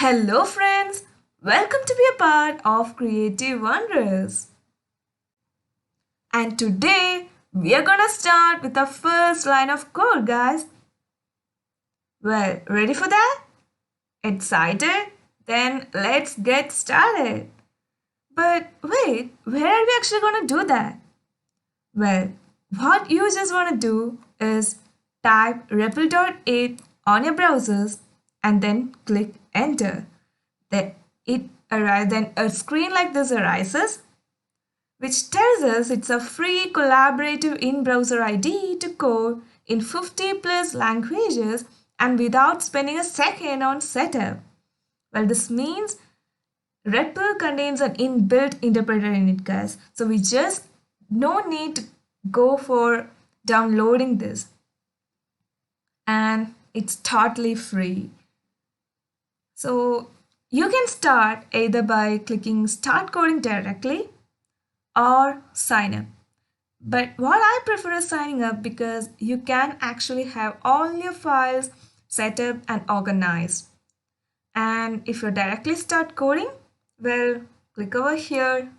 Hello, friends! Welcome to be a part of Creative Wonders. And today we are gonna start with the first line of code, guys. Well, ready for that? Excited? Then let's get started. But wait, where are we actually gonna do that? Well, what you just wanna do is type Repl.it on your browsers and then click enter. Then a screen like this arises, which tells us it's a free collaborative in-browser IDE to code in 50 plus languages and without spending a second on setup. Well, this means REPL contains an inbuilt interpreter in it, guys. So we just no need to go for downloading this, and it's totally free. So you can start either by clicking start coding directly or sign up. But what I prefer is signing up because you can actually have all your files set up and organized. And if you directly start coding, well, click over here.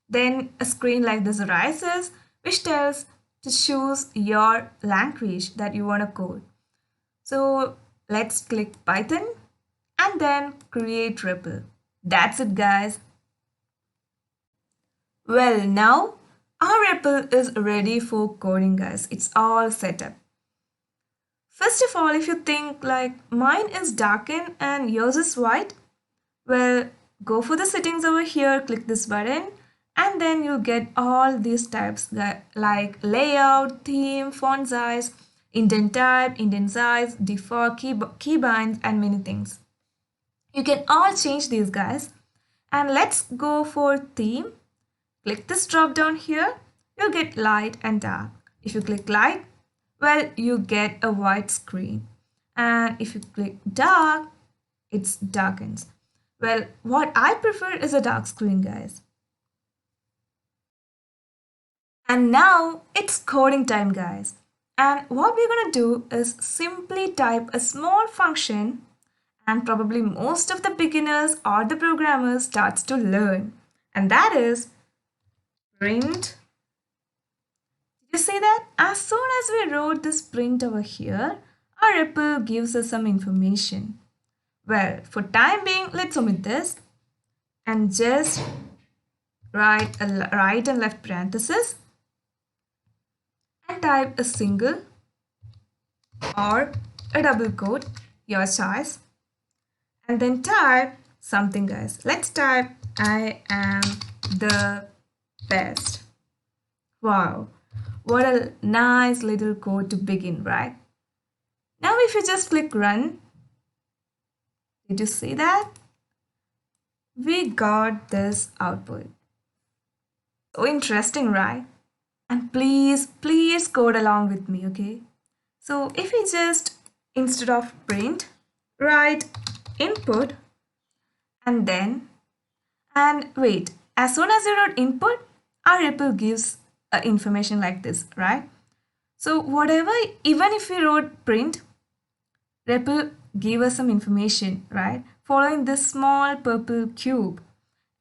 Then a screen like this arises, which tells to choose your language that you want to code. So let's click Python and then create REPL. That's it, guys. Well, now our REPL is ready for coding, guys. It's all set up. First of all, if you think like mine is darkened and yours is white, well, go for the settings over here, click this button, and then you'll get all these types like layout, theme, font size, indent type, indent size, default keybinds, and many things. You can all change these, guys. And let's go for theme. Click this drop down here, you'll get light and dark. If you click light, well, you get a white screen. And if you click dark, it darkens. Well, what I prefer is a dark screen, guys. And now it's coding time, guys. And what we're gonna do is simply type a small function, and probably most of the beginners or the programmers starts to learn. And that is print. Did you see that? As soon as we wrote this print over here, our REPL gives us some information. Well, for time being, let's omit this and just write a right and left parenthesis and type a single or a double quote, your choice, and then type something, guys. Let's type I am the best. Wow, what a nice little code to begin, right? Now if you just click run, did you see that? We got this output. So interesting, right? And please code along with me, okay? So if we just, instead of print, write input and then, and wait, as soon as you wrote input, our REPL gives information like this, right? So whatever, even if we wrote print, REPL gave us some information, right? Following this small purple cube.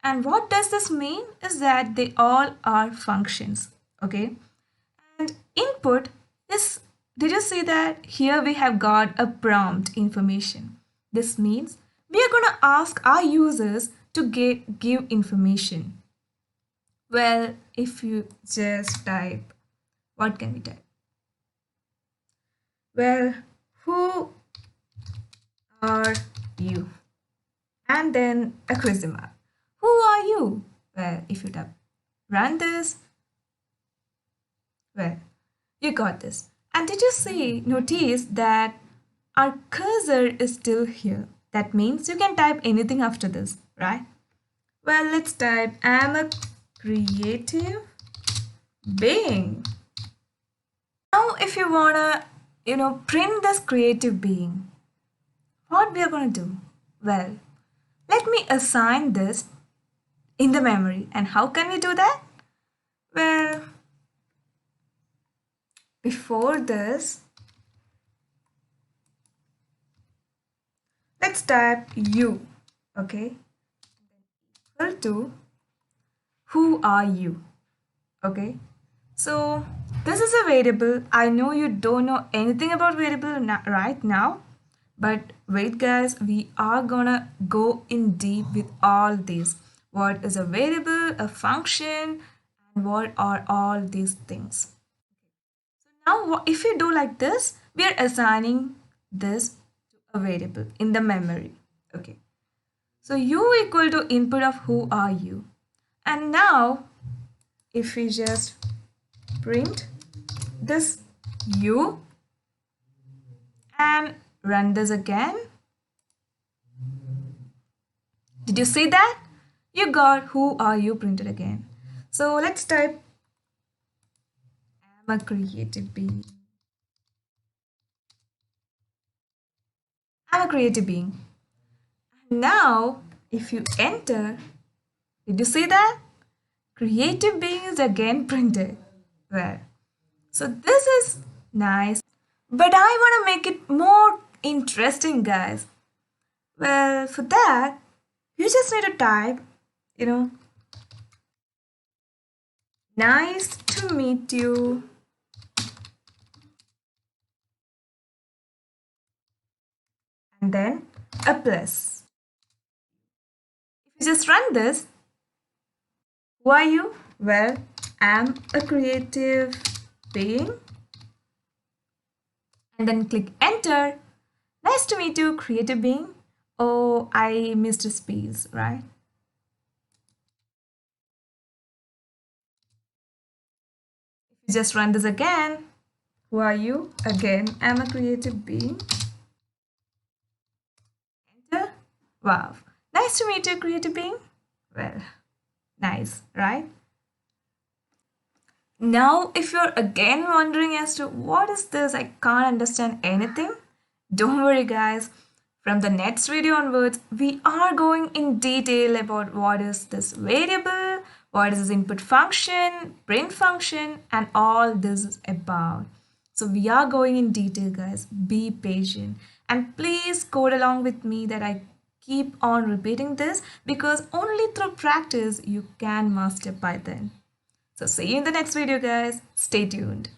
And what does this mean is that they all are functions, okay? And input is, did you see that? Here we have got a prompt information. This means we are going to ask our users to give information. Well, if you just type, what can we type? Well, who are you? And then a question mark. Who are you? Well, if you type run this, well, you got this. And did you notice that our cursor is still here? That means you can type anything after this, right? Well, let's type I'm a creative being. Now, if you wanna, print this creative being, what we are gonna do? Well, let me assign this in the memory. And how can we do that? Well, before this, let's type you, okay, equal to who are you, okay. So this is a variable. I know you don't know anything about variable right now, but wait guys, we are gonna go in deep with all these. What is a variable, a function, and what are all these things? Now, if we do like this, we are assigning this to a variable in the memory. Okay. So u equal to input of who are you. And now, if we just print this u and run this again, did you see that? You got who are you printed again. So let's type am a creative being. I'm a creative being. Now, if you enter, did you see that? Creative being is again printed. Well, so this is nice, but I want to make it more interesting, guys. Well, for that, you just need to type, you know, nice to meet you, and then a plus. If you just run this, who are you? Well, I'm a creative being, and then click enter. Nice to meet you, creative being. Oh, I missed a space, right? If you just run this again, who are you? Again, I'm a creative being. Enter. Wow. Nice to meet you, creative being. Well, nice, right? Now, if you're again wondering as to what is this, I can't understand anything, don't worry, guys. From the next video onwards, we are going in detail about what is this variable, what is this input function, print function, and all this is about. So we are going in detail, guys. Be patient and please code along with me that I keep on repeating this because only through practice you can master Python. So see you in the next video, guys. Stay tuned.